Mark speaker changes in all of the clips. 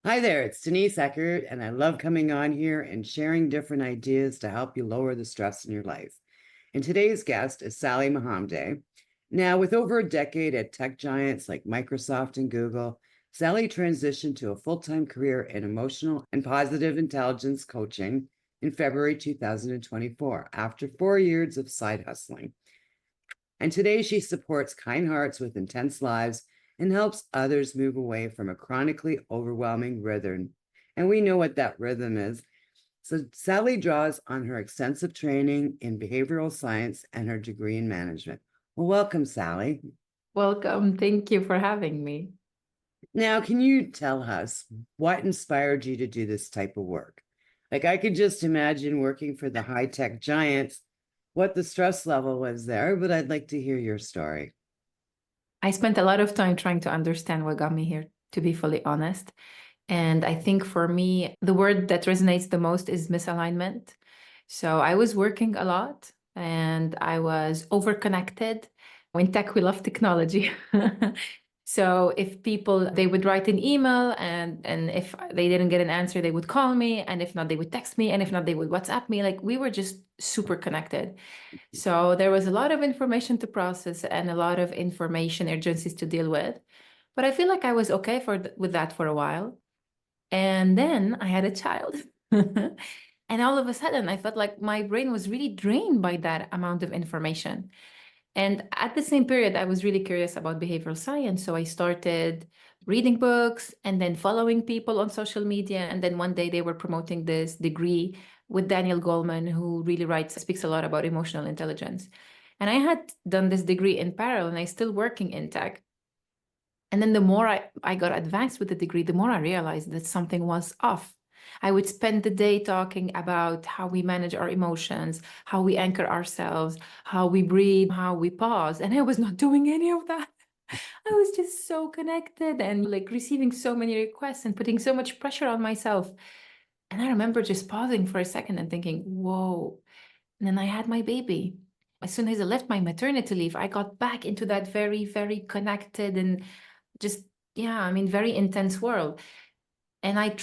Speaker 1: Hi there, it's Denise Eckert, and I love coming on here and sharing different ideas to help you lower the stress in your life. And today's guest is Sally Mahamdeh. Now, with over a decade at tech giants like Microsoft and Google, Sally transitioned to a full-time career in emotional and positive intelligence coaching in February 2024 after 4 years of side hustling. And today she supports kind hearts with intense lives and helps others move away from a chronically overwhelming rhythm. And we know what that rhythm is. So Sally draws on her extensive training in behavioral science and her degree in management. Well, welcome, Sally.
Speaker 2: Welcome. Thank you for having me.
Speaker 1: Now, can you tell us what inspired you to do this type of work? Like, I could just imagine working for the high tech giants, what the stress level was there, but I'd like to hear your story.
Speaker 2: I spent a lot of time trying to understand what got me here, to be fully honest. And I think for me, the word that resonates the most is misalignment. So I was working a lot and I was overconnected. In tech, we love technology. So if people, they would write an email and if they didn't get an answer, they would call me. And if not, they would text me. And if not, they would WhatsApp me. Like we were just super connected. So there was a lot of information to process and a lot of information urgencies to deal with. But I feel like I was okay with that for a while. And then I had a child. And all of a sudden, I felt like my brain was really drained by that amount of information. And at the same period, I was really curious about behavioral science. So I started reading books and then following people on social media. And then one day they were promoting this degree with Daniel Goleman, who really speaks a lot about emotional intelligence. And I had done this degree in parallel and I still working in tech. And then the more I got advanced with the degree, the more I realized that something was off. I would spend the day talking about how we manage our emotions, how we anchor ourselves, how we breathe, how we pause. And I was not doing any of that. I was just so connected and like receiving so many requests and putting so much pressure on myself. And I remember just pausing for a second and thinking, whoa. And then I had my baby. As soon as I left my maternity leave, I got back into that very, very connected and just, yeah, I mean, very intense world. And I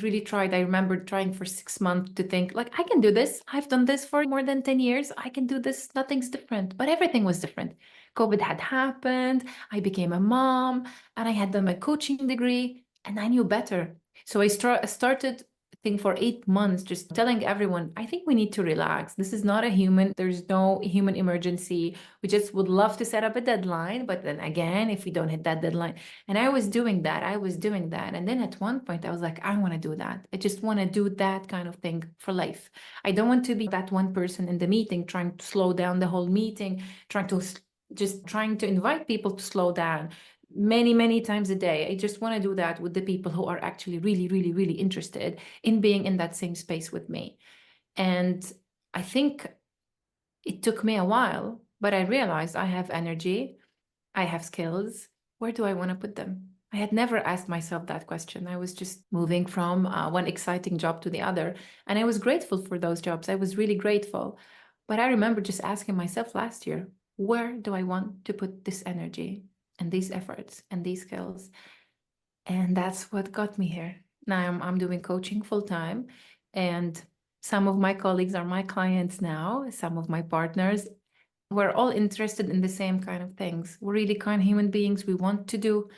Speaker 2: really tried. I remember trying for 6 months to think, like, I can do this. I've done this for more than 10 years. I can do this. Nothing's different. But everything was different. COVID had happened. I became a mom and I had done my coaching degree and I knew better. So started thing for 8 months, just telling everyone, I think we need to relax. This is not a human, there's no human emergency. We just would love to set up a deadline. But then again, if we don't hit that deadline, and I was doing that, I was doing that. And then at one point, I was like, I want to do that. I just want to do that kind of thing for life. I don't want to be that one person in the meeting trying to slow down the whole meeting, trying to invite people to slow down many, many times a day. I just want to do that with the people who are actually really, really, really interested in being in that same space with me. And I think it took me a while, but I realized I have energy, I have skills. Where do I want to put them? I had never asked myself that question. I was just moving from one exciting job to the other. And I was grateful for those jobs. I was really grateful. But I remember just asking myself last year, where do I want to put this energy and these efforts and these skills? And that's what got me here. Now I'm doing coaching full time. And some of my colleagues are my clients now, some of my partners. We're all interested in the same kind of things. We're really kind human beings. We want to do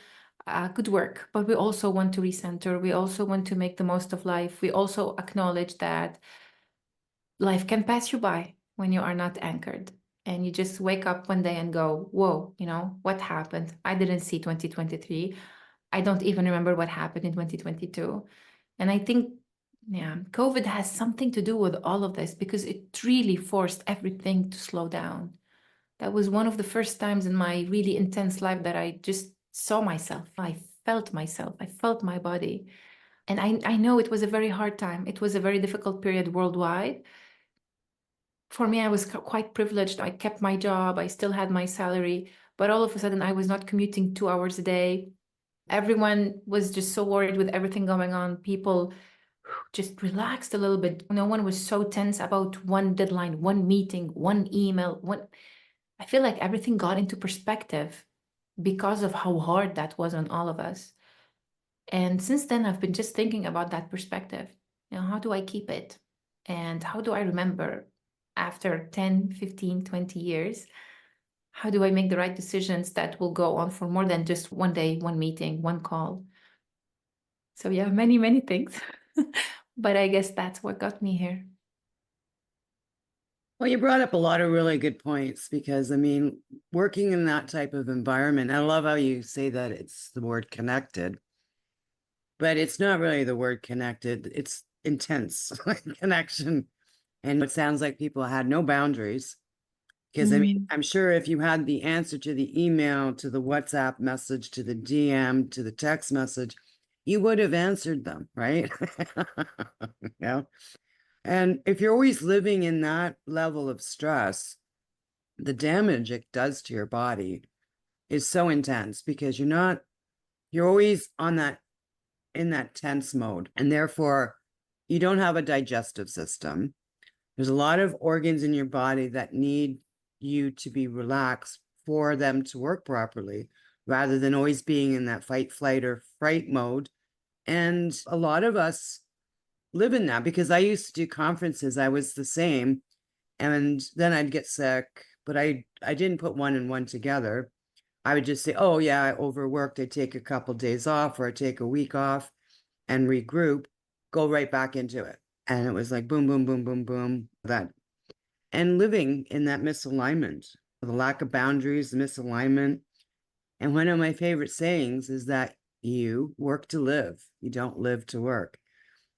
Speaker 2: good work, but we also want to recenter. We also want to make the most of life. We also acknowledge that life can pass you by when you are not anchored. And you just wake up one day and go, whoa, what happened? I didn't see 2023. I don't even remember what happened in 2022. And I think, yeah, COVID has something to do with all of this because it really forced everything to slow down. That was one of the first times in my really intense life that I just saw myself. I felt myself. I felt my body. And I know it was a very hard time. It was a very difficult period worldwide. For me, I was quite privileged. I kept my job. I still had my salary. But all of a sudden, I was not commuting 2 hours a day. Everyone was just so worried with everything going on. People just relaxed a little bit. No one was so tense about one deadline, one meeting, one email, one. I feel like everything got into perspective because of how hard that was on all of us. And since then, I've been just thinking about that perspective. How do I keep it? And how do I remember after 10, 15, 20 years? How do I make the right decisions that will go on for more than just one day, one meeting, one call? So yeah, many, many things. But I guess that's what got me here.
Speaker 1: Well, you brought up a lot of really good points because, I mean, working in that type of environment, I love how you say that it's the word connected, but it's not really the word connected. It's intense connection. And it sounds like people had no boundaries. Because I mean,
Speaker 2: Mm.
Speaker 1: I'm sure if you had the answer to the email, to the WhatsApp message, to the DM, to the text message, you would have answered them, right? Yeah. And if you're always living in that level of stress, the damage it does to your body is so intense because you're always on that in that tense mode. And therefore, you don't have a digestive system. There's a lot of organs in your body that need you to be relaxed for them to work properly rather than always being in that fight, flight, or fright mode. And a lot of us live in that because I used to do conferences. I was the same. And then I'd get sick, but I didn't put one and one together. I would just say, oh, yeah, I overworked. I take a couple days off or I take a week off and regroup, go right back into it. And it was like boom, boom, boom, boom, boom. That and living in that misalignment, the lack of boundaries, the misalignment. And one of my favorite sayings is that you work to live, you don't live to work.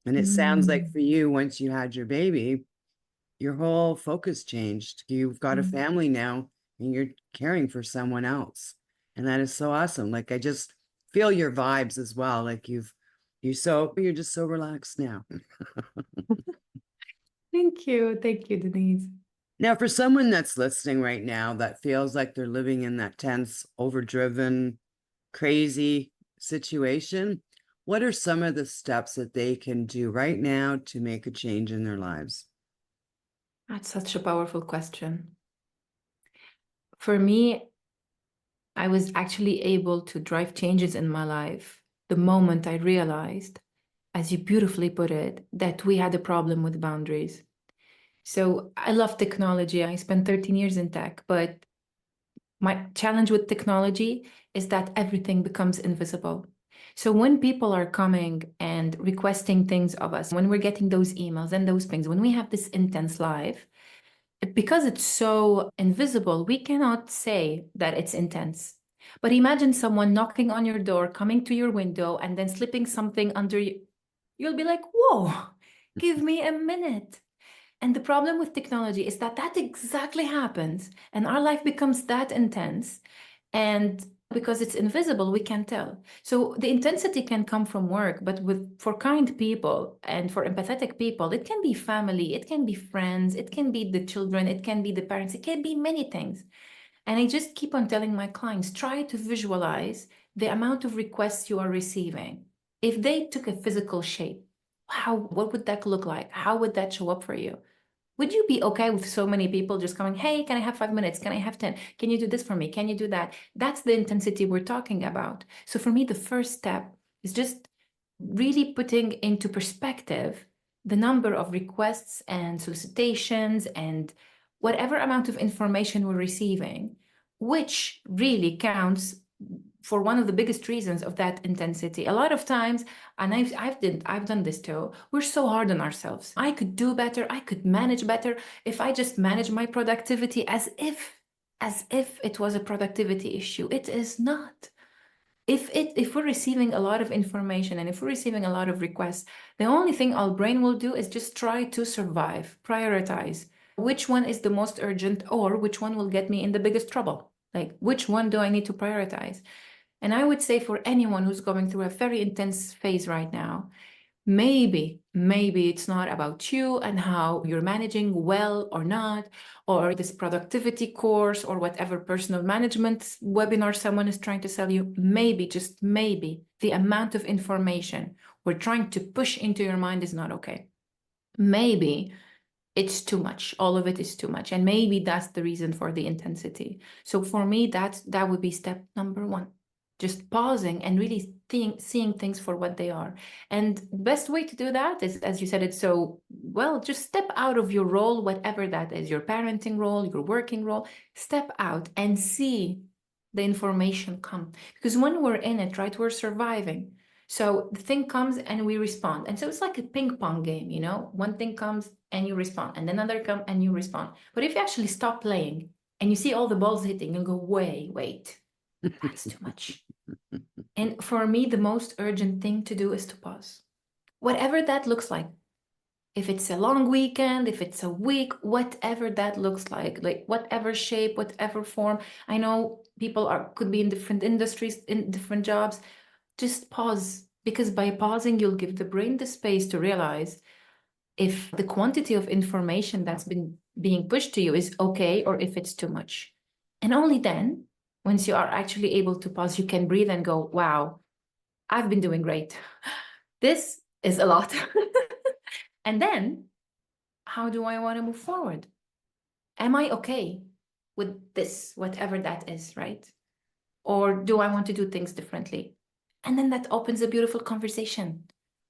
Speaker 1: And it sounds like
Speaker 2: Mm.
Speaker 1: for you, once you had your baby, your whole focus changed. You've got a
Speaker 2: Mm.
Speaker 1: family now and you're caring for someone else. And that is so awesome. Like I just feel your vibes as well. Like you're just so relaxed now.
Speaker 2: Thank you, Denise.
Speaker 1: Now, for someone that's listening right now that feels like they're living in that tense, overdriven, crazy situation, what are some of the steps that they can do right now to make a change in their lives?
Speaker 2: That's such a powerful question. For me, I was actually able to drive changes in my life the moment I realized, as you beautifully put it, that we had a problem with boundaries. So I love technology. I spent 13 years in tech, but my challenge with technology is that everything becomes invisible. So when people are coming and requesting things of us, when we're getting those emails and those things, when we have this intense life, because it's so invisible, we cannot say that it's intense. But imagine someone knocking on your door, coming to your window, and then slipping something under you. You'll be like, whoa, give me a minute. And the problem with technology is that that exactly happens, and our life becomes that intense. And because it's invisible, we can't tell. So the intensity can come from work, but for kind people and for empathetic people, it can be family, it can be friends, it can be the children, it can be the parents, it can be many things. And I just keep on telling my clients, try to visualize the amount of requests you are receiving. If they took a physical shape, what would that look like? How would that show up for you? Would you be okay with so many people just coming, hey, can I have 5 minutes? Can I have 10? Can you do this for me? Can you do that? That's the intensity we're talking about. So for me, the first step is just really putting into perspective the number of requests and solicitations and whatever amount of information we're receiving, which really counts for one of the biggest reasons of that intensity. A lot of times, and I've done this too, we're so hard on ourselves. I could do better, I could manage better if I just manage my productivity as if it was a productivity issue. It is not. If we're receiving a lot of information and if we're receiving a lot of requests, the only thing our brain will do is just try to survive, prioritize. Which one is the most urgent or which one will get me in the biggest trouble? Like, which one do I need to prioritize? And I would say for anyone who's going through a very intense phase right now, maybe it's not about you and how you're managing well or not, or this productivity course or whatever personal management webinar someone is trying to sell you. Maybe, just maybe, the amount of information we're trying to push into your mind is not okay. Maybe it's too much. All of it is too much. And maybe that's the reason for the intensity. So for me, that would be step number one. Just pausing and really seeing things for what they are. And the best way to do that is, as you said it so well, just step out of your role, whatever that is, your parenting role, your working role, step out and see the information come. Because when we're in it, right, we're surviving. So the thing comes and we respond. And so it's like a ping pong game, you know, one thing comes and you respond, and then another come and you respond. But if you actually stop playing and you see all the balls hitting and go, wait, that's too much. And for me, the most urgent thing to do is to pause. Whatever that looks like. If it's a long weekend, if it's a week, whatever that looks like whatever shape, whatever form. I know people could be in different industries, in different jobs. Just pause, because by pausing, you'll give the brain the space to realize if the quantity of information that's been being pushed to you is okay or if it's too much. And only then, once you are actually able to pause, you can breathe and go, wow, I've been doing great. This is a lot. And then, how do I want to move forward? Am I okay with this, whatever that is, right? Or do I want to do things differently? And then that opens a beautiful conversation.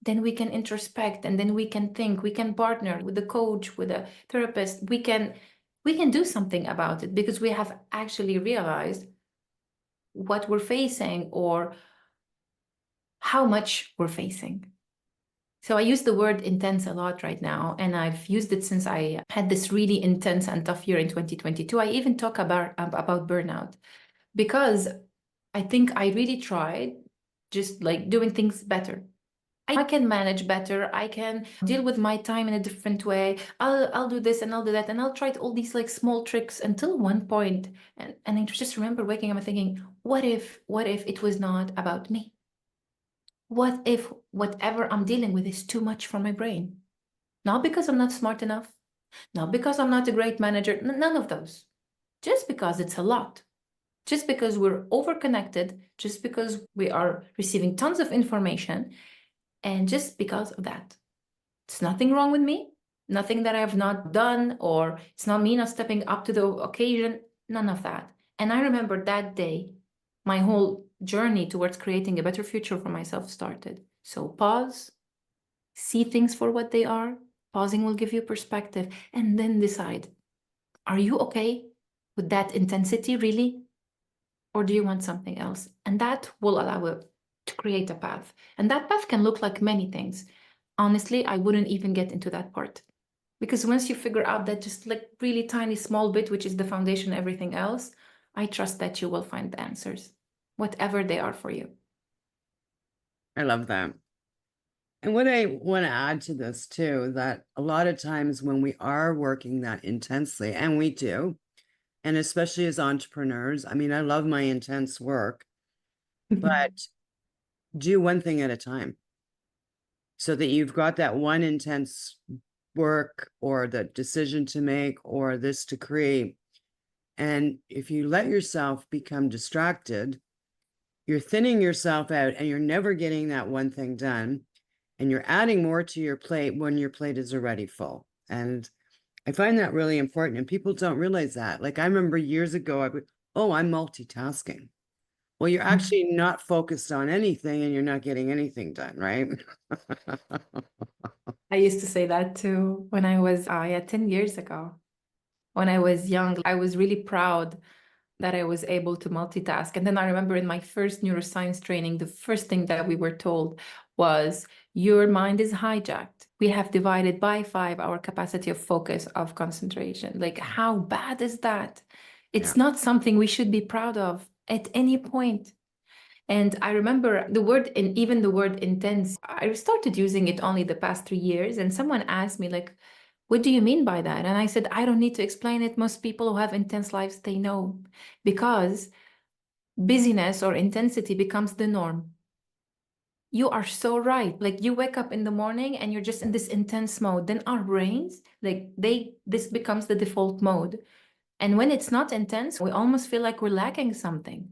Speaker 2: Then we can introspect, and then we can think, we can partner with a coach, with a therapist. We can do something about it because we have actually realized what we're facing or how much we're facing. So I use the word intense a lot right now, and I've used it since I had this really intense and tough year in 2022. I even talk about burnout because I think I really tried just like doing things better. I can manage better. I can deal with my time in a different way. I'll do this and I'll do that, and I'll try all these like small tricks until one point. And I just remember waking up and thinking, what if it was not about me? What if whatever I'm dealing with is too much for my brain? Not because I'm not smart enough, not because I'm not a great manager, none of those. Just because it's a lot. Just because we're overconnected, just because we are receiving tons of information, and just because of that. It's nothing wrong with me, nothing that I have not done, or it's not me not stepping up to the occasion, none of that. And I remember that day, my whole journey towards creating a better future for myself started. So pause, see things for what they are. Pausing will give you perspective, and then decide, are you okay with that intensity really? Or do you want something else? And that will allow it to create a path. And that path can look like many things. Honestly, I wouldn't even get into that part. Because once you figure out that just like really tiny small bit, which is the foundation, everything else, I trust that you will find the answers, whatever they are for you.
Speaker 1: I love that. And what I want to add to this too, that a lot of times when we are working that intensely, and we do, and especially as entrepreneurs, I mean, I love my intense work, but do one thing at a time so that you've got that one intense work or the decision to make or this to create. And if you let yourself become distracted, you're thinning yourself out and you're never getting that one thing done. And you're adding more to your plate when your plate is already full. And I find that really important. And people don't realize that. Like I remember years ago, I'm multitasking. Well, you're actually not focused on anything and you're not getting anything done, right?
Speaker 2: I used to say that too when I was, 10 years ago. When I was young, I was really proud that I was able to multitask. And then I remember in my first neuroscience training, the first thing that we were told was, your mind is hijacked. We have divided by 5 our capacity of focus, of concentration. Like, how bad is that?
Speaker 1: Yeah.
Speaker 2: It's not something we should be proud of at any point. And I remember the word, and even the word intense, I started using it only the past 3 years. And someone asked me, like, what do you mean by that? And I said, I don't need to explain it. Most people who have intense lives, they know, because busyness or intensity becomes the norm. You are so right. Like you wake up in the morning and you're just in this intense mode. Then our brains, this becomes the default mode. And when it's not intense, we almost feel like we're lacking something.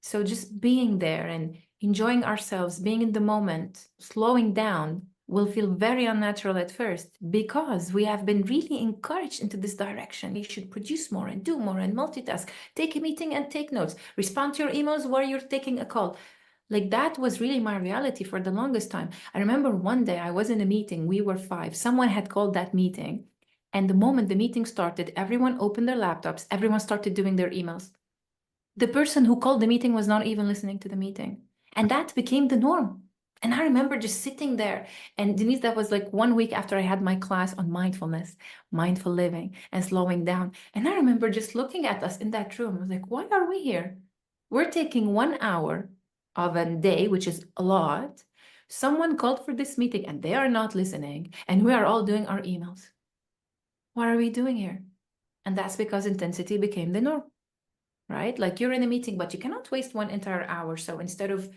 Speaker 2: So just being there and enjoying ourselves, being in the moment, slowing down will feel very unnatural at first because we have been really encouraged into this direction. You should produce more and do more and multitask, take a meeting and take notes, respond to your emails while you're taking a call. Like that was really my reality for the longest time. I remember one day I was in a meeting, we were five, someone had called that meeting. And the moment the meeting started, everyone opened their laptops, everyone started doing their emails. The person who called the meeting was not even listening to the meeting. And that became the norm. And I remember just sitting there. And Denise, that was like 1 week after I had my class on mindfulness, mindful living, and slowing down. And I remember just looking at us in that room. I was like, why are we here? We're taking 1 hour of a day, which is a lot. Someone called for this meeting and they are not listening. And we are all doing our emails. What are we doing here? And that's because intensity became the norm, right? Like you're in a meeting, but you cannot waste one entire hour. So instead of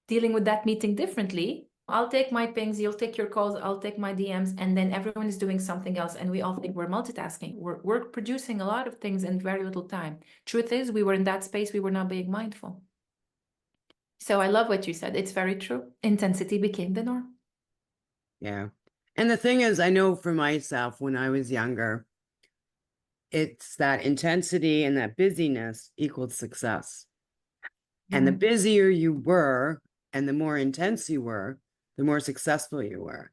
Speaker 2: dealing with that meeting differently, I'll take my pings, you'll take your calls, I'll take my DMs, and then everyone is doing something else. And we all think we're multitasking. We're producing a lot of things in very little time. Truth is, we were in that space, we were not being mindful. So I love what you said. It's very true. Intensity became the norm.
Speaker 1: Yeah. And the thing is, I know for myself, when I was younger, it's that intensity and that busyness equaled success. And the busier you were and the more intense you were, the more successful you were.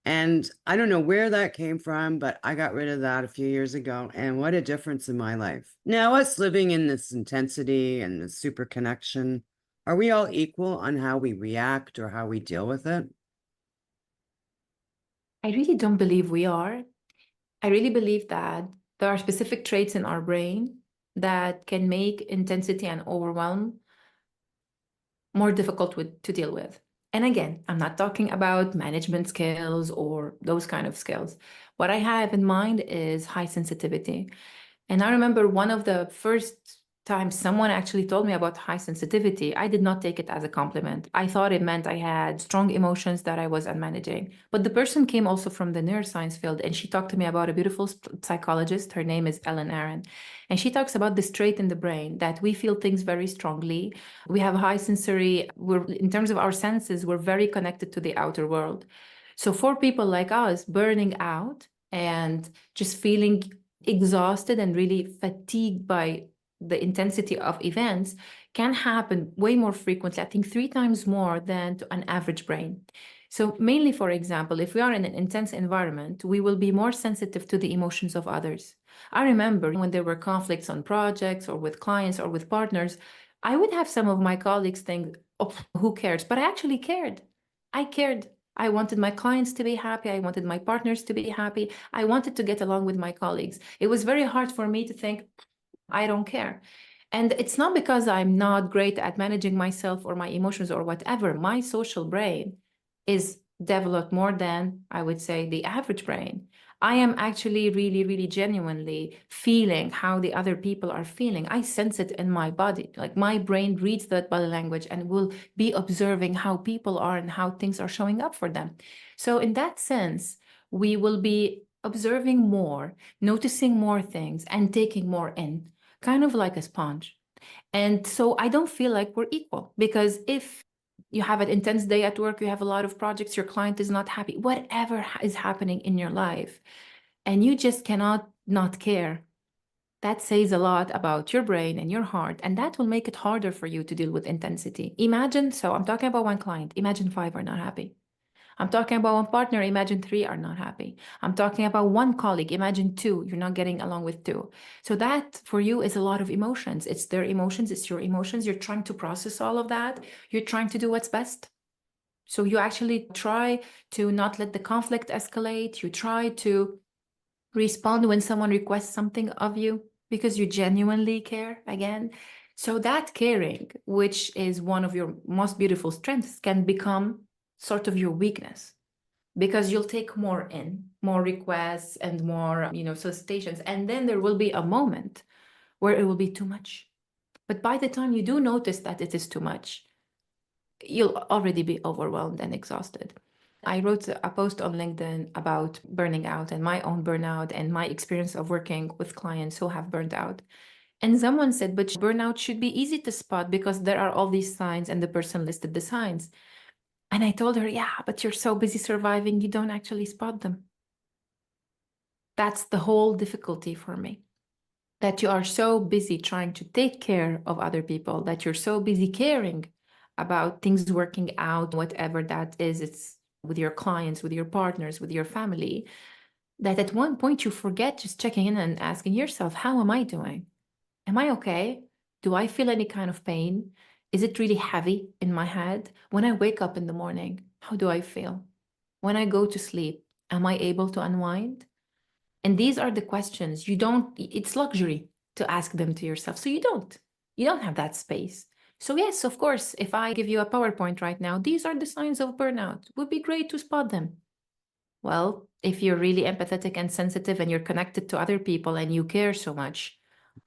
Speaker 1: And I don't know where that came from, but I got rid of that a few years ago. And what a difference in my life. Now, us living in this intensity and this super connection, are we all equal on how we react or how we deal with it?
Speaker 2: I really don't believe we are. I really believe that there are specific traits in our brain that can make intensity and overwhelm more difficult to deal with. And again, I'm not talking about management skills or those kind of skills. What I have in mind is high sensitivity. And I remember one of the first times someone actually told me about high sensitivity, I did not take it as a compliment. I thought it meant I had strong emotions that I was unmanaging. But the person came also from the neuroscience field, and she talked to me about a beautiful psychologist. Her name is Ellen Aron. And she talks about this trait in the brain that we feel things very strongly. We have high sensory, in terms of our senses, we're very connected to the outer world. So for people like us, burning out and just feeling exhausted and really fatigued by the intensity of events can happen way more frequently, I think 3 times more than to an average brain. So mainly, for example, if we are in an intense environment, we will be more sensitive to the emotions of others. I remember when there were conflicts on projects or with clients or with partners, I would have some of my colleagues think, oh, who cares? But I actually cared. I cared. I wanted my clients to be happy. I wanted my partners to be happy. I wanted to get along with my colleagues. It was very hard for me to think, I don't care. And it's not because I'm not great at managing myself or my emotions or whatever. My social brain is developed more than, I would say, the average brain. I am actually really, really genuinely feeling how the other people are feeling. I sense it in my body. Like my brain reads that body language and will be observing how people are and how things are showing up for them. So, in that sense, we will be observing more, noticing more things, and taking more in, kind of like a sponge. And so I don't feel like we're equal, because if you have an intense day at work, you have a lot of projects, your client is not happy, whatever is happening in your life, and you just cannot not care, that says a lot about your brain and your heart, and that will make it harder for you to deal with intensity. Imagine, so I'm talking about one client, imagine five are not happy. I'm talking about one partner, imagine three are not happy. I'm talking about one colleague, imagine two, you're not getting along with two. So that for you is a lot of emotions. It's their emotions, it's your emotions. You're trying to process all of that. You're trying to do what's best. So you actually try to not let the conflict escalate. You try to respond when someone requests something of you because you genuinely care again. So that caring, which is one of your most beautiful strengths, can become sort of your weakness, because you'll take more in, more requests and more, solicitations. And then there will be a moment where it will be too much. But by the time you do notice that it is too much, you'll already be overwhelmed and exhausted. I wrote a post on LinkedIn about burning out and my own burnout and my experience of working with clients who have burned out. And someone said, but burnout should be easy to spot because there are all these signs, and the person listed the signs. And I told her, yeah, but you're so busy surviving, you don't actually spot them. That's the whole difficulty for me. That you are so busy trying to take care of other people, that you're so busy caring about things working out, whatever that is. It's with your clients, with your partners, with your family, that at one point you forget just checking in and asking yourself, how am I doing? Am I okay? Do I feel any kind of pain? Is it really heavy in my head? When I wake up in the morning, how do I feel? When I go to sleep, am I able to unwind? And these are the questions you don't, it's luxury to ask them to yourself. So you don't have that space. So, yes, of course, if I give you a PowerPoint right now, these are the signs of burnout. Would be great to spot them. Well, if you're really empathetic and sensitive and you're connected to other people and you care so much,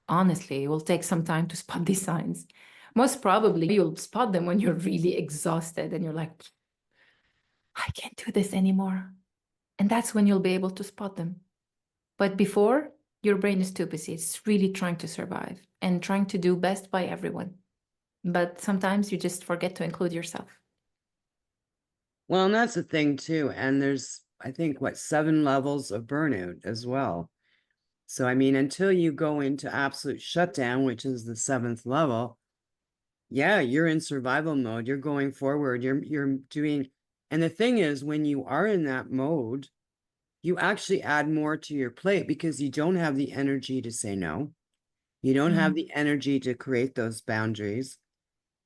Speaker 2: honestly, it will take some time to spot these signs. Most probably, you'll spot them when you're really exhausted and you're like, I can't do this anymore. And that's when you'll be able to spot them. But before, your brain is too busy. It's really trying to survive and trying to do best by everyone. But sometimes you just forget to include yourself.
Speaker 1: Well, and that's the thing too. And there's, I think, what, 7 levels of burnout as well. So, I mean, until you go into absolute shutdown, which is the 7th level, yeah, you're in survival mode. You're going forward. You're doing, and the thing is, when you are in that mode, you actually add more to your plate because you don't have the energy to say no. You don't have
Speaker 2: Mm,
Speaker 1: the energy to create those boundaries,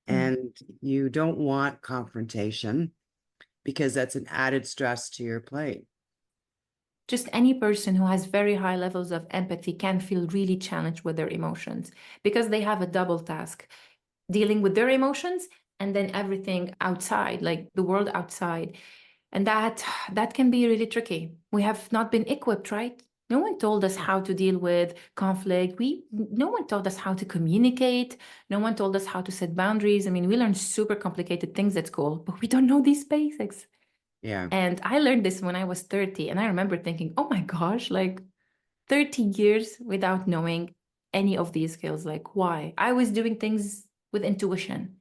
Speaker 2: mm.
Speaker 1: and you don't want confrontation because that's an added stress to your plate.
Speaker 2: Just any person who has very high levels of empathy can feel really challenged with their emotions because they have a double task dealing with their emotions and then everything outside, like the world outside. And that can be really tricky. We have not been equipped, right? No one told us how to deal with conflict. No one told us how to communicate. No one told us how to set boundaries. I mean, we learn super complicated things at school, but we don't know these basics.
Speaker 1: Yeah.
Speaker 2: And I learned this when I was 30. And I remember thinking, oh my gosh, like 30 years without knowing any of these skills. Like, why? I was doing things with intuition.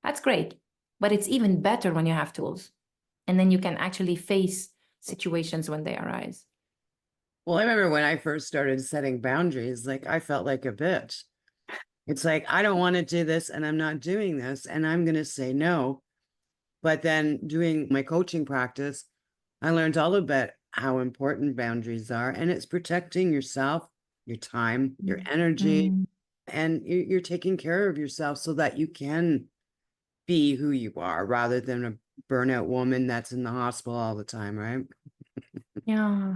Speaker 2: That's great. But it's even better when you have tools and then you can actually face situations when they arise.
Speaker 1: Well, I remember when I first started setting boundaries, like I felt like a bitch. It's like, I don't want to do this and I'm not doing this and I'm going to say no. But then doing my coaching practice, I learned all about how important boundaries are, and it's protecting yourself, your time, your energy,
Speaker 2: Mm.
Speaker 1: and you're taking care of yourself so that you can be who you are rather than a burnout woman that's in the hospital all the time, right?
Speaker 2: Yeah,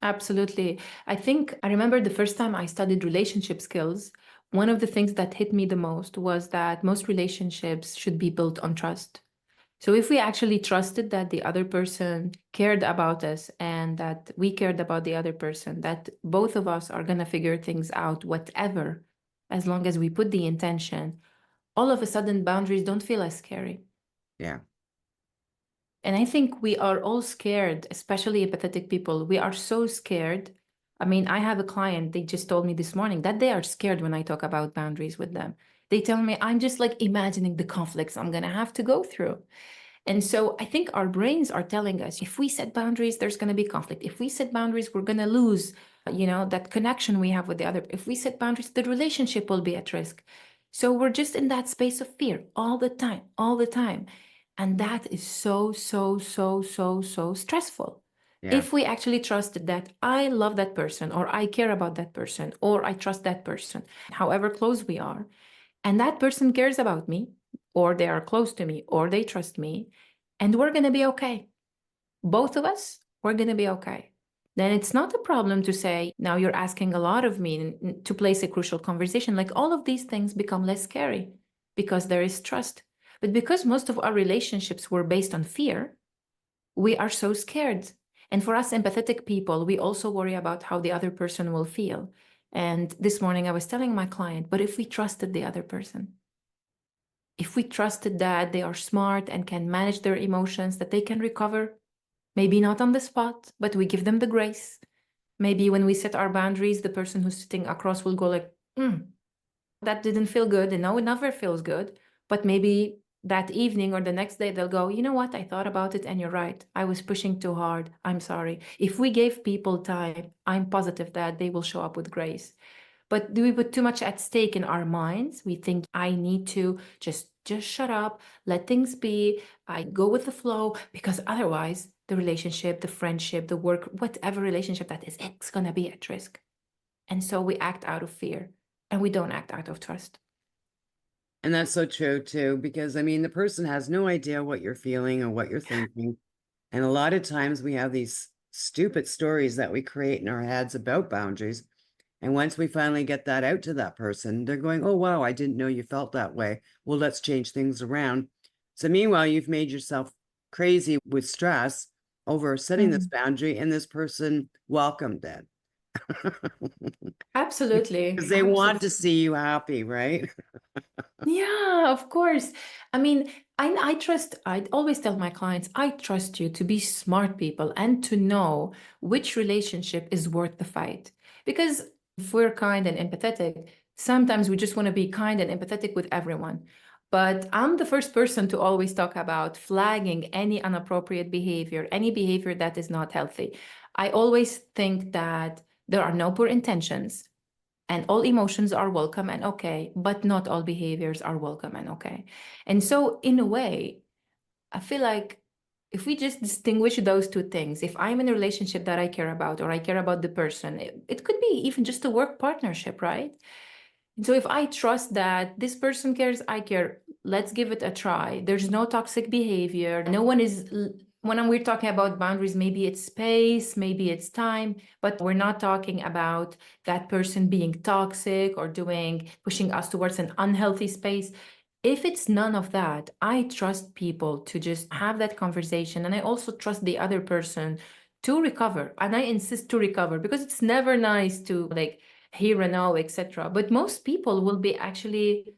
Speaker 2: absolutely. I think I remember the first time I studied relationship skills, one of the things that hit me the most was that most relationships should be built on trust. So if we actually trusted that the other person cared about us and that we cared about the other person, that both of us are going to figure things out, whatever, as long as we put the intention, all of a sudden boundaries don't feel as scary.
Speaker 1: Yeah.
Speaker 2: And I think we are all scared, especially empathetic people. We are so scared. I mean, I have a client, they just told me this morning that they are scared when I talk about boundaries with them. They tell me, I'm just like imagining the conflicts I'm going to have to go through. And so I think our brains are telling us if we set boundaries, there's going to be conflict. If we set boundaries, we're going to lose, that connection we have with the other. If we set boundaries, the relationship will be at risk. So we're just in that space of fear all the time, all the time. And that is so, so, so, so, so stressful.
Speaker 1: Yeah.
Speaker 2: If we actually trusted that I love that person, or I care about that person, or I trust that person, however close we are, and that person cares about me, or they are close to me, or they trust me, and we're going to be okay. Both of us, we're going to be okay. Then it's not a problem to say, now you're asking a lot of me to place a crucial conversation. Like all of these things become less scary because there is trust. But because most of our relationships were based on fear, we are so scared. And for us empathetic people, we also worry about how the other person will feel. And this morning I was telling my client, but if we trusted the other person, if we trusted that they are smart and can manage their emotions, that they can recover, maybe not on the spot, but we give them the grace. Maybe when we set our boundaries, the person who's sitting across will go like, that didn't feel good. And no, it never feels good. But maybe that evening or the next day, they'll go, you know what? I thought about it and you're right. I was pushing too hard. I'm sorry. If we gave people time, I'm positive that they will show up with grace. But do we put too much at stake in our minds? We think I need to just shut up, let things be, I go with the flow, because otherwise the relationship, the friendship, the work, whatever relationship that is, it's going to be at risk. And so we act out of fear and we don't act out of trust.
Speaker 1: And that's so true too, because I mean, the person has no idea what you're feeling or what you're thinking. And a lot of times we have these stupid stories that we create in our heads about boundaries. And once we finally get that out to that person, they're going, oh, wow, I didn't know you felt that way. Well, let's change things around. So, meanwhile, you've made yourself crazy with stress over setting this
Speaker 2: Mhm.
Speaker 1: boundary, and this person welcomed it
Speaker 2: Absolutely.
Speaker 1: because they want to see you happy, right?
Speaker 2: Yeah, of course. I mean, I trust, I always tell my clients, I trust you to be smart people and to know which relationship is worth the fight. Because if we're kind and empathetic, sometimes we just want to be kind and empathetic with everyone. But I'm the first person to always talk about flagging any inappropriate behavior, any behavior that is not healthy. I always think that there are no poor intentions. And all emotions are welcome and okay, but not all behaviors are welcome and okay. And so, in a way, I feel like if we just distinguish those two things, if I'm in a relationship that I care about or I care about the person, it could be even just a work partnership, right? And so if I trust that this person cares, I care, let's give it a try. There's no toxic behavior. No one is, when we're talking about boundaries, maybe it's space, maybe it's time, but we're not talking about that person being toxic or pushing us towards an unhealthy space. If it's none of that, I trust people to just have that conversation. And I also trust the other person to recover. And I insist to recover because it's never nice to like, hear and now, etc. But most people will be actually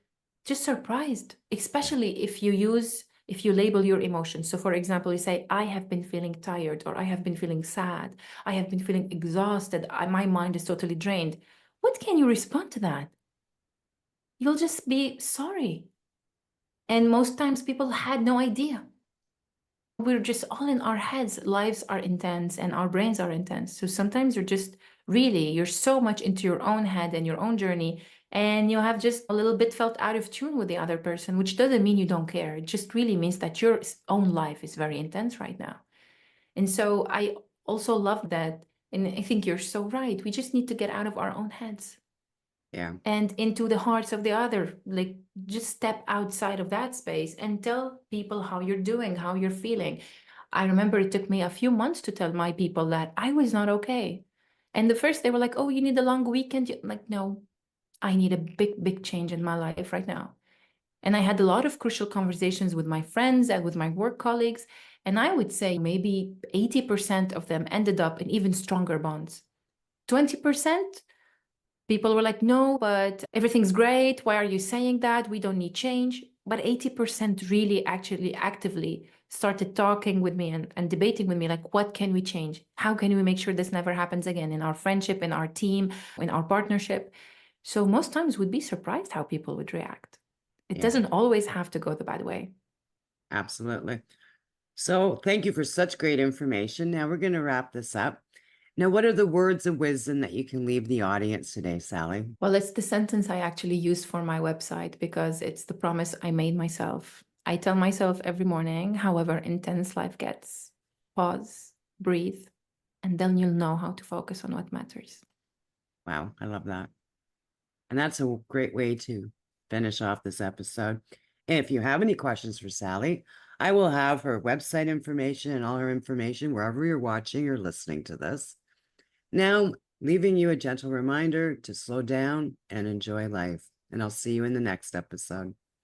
Speaker 2: just surprised,
Speaker 1: Yeah.
Speaker 2: especially if you label your emotions. So, for example, you say, I have been feeling tired, or I have been feeling sad, I have been feeling exhausted, my mind is totally drained. What can you respond to that? You'll just be sorry. And most times people had no idea. We're just all in our heads. Lives are intense and our brains are intense. So sometimes you're so much into your own head and your own journey, and you have just a little bit felt out of tune with the other person, which doesn't mean you don't care. It just really means that your own life is very intense right now. And so I also love that. And I think you're so right. We just need to get out of our own heads
Speaker 1: Yeah.
Speaker 2: and into the hearts of the other. Like, just step outside of that space and tell people how you're doing, how you're feeling. I remember it took me a few months to tell my people that I was not okay. And the first they were like, oh, you need a long weekend. Like, no, I need a big, big change in my life right now. And I had a lot of crucial conversations with my friends and with my work colleagues. And I would say maybe 80% of them ended up in even stronger bonds. 20%, people were like, no, but everything's great. Why are you saying that? We don't need change. But 80% really actually actively started talking with me and debating with me, like, what can we change? How can we make sure this never happens again in our friendship, in our team, in our partnership? So most times we'd be surprised how people would react. It
Speaker 1: Yeah.
Speaker 2: doesn't always have to go the bad way.
Speaker 1: Absolutely. So, thank you for such great information. Now we're going to wrap this up. Now, what are the words of wisdom that you can leave the audience today, Sally?
Speaker 2: Well, it's the sentence I actually use for my website because it's the promise I made myself. I tell myself every morning, however intense life gets, pause, breathe, and then you'll know how to focus on what matters.
Speaker 1: Wow, I love that. And that's a great way to finish off this episode. If you have any questions for Sally, I will have her website information and all her information wherever you're watching or listening to this. Now, leaving you a gentle reminder to slow down and enjoy life. And I'll see you in the next episode.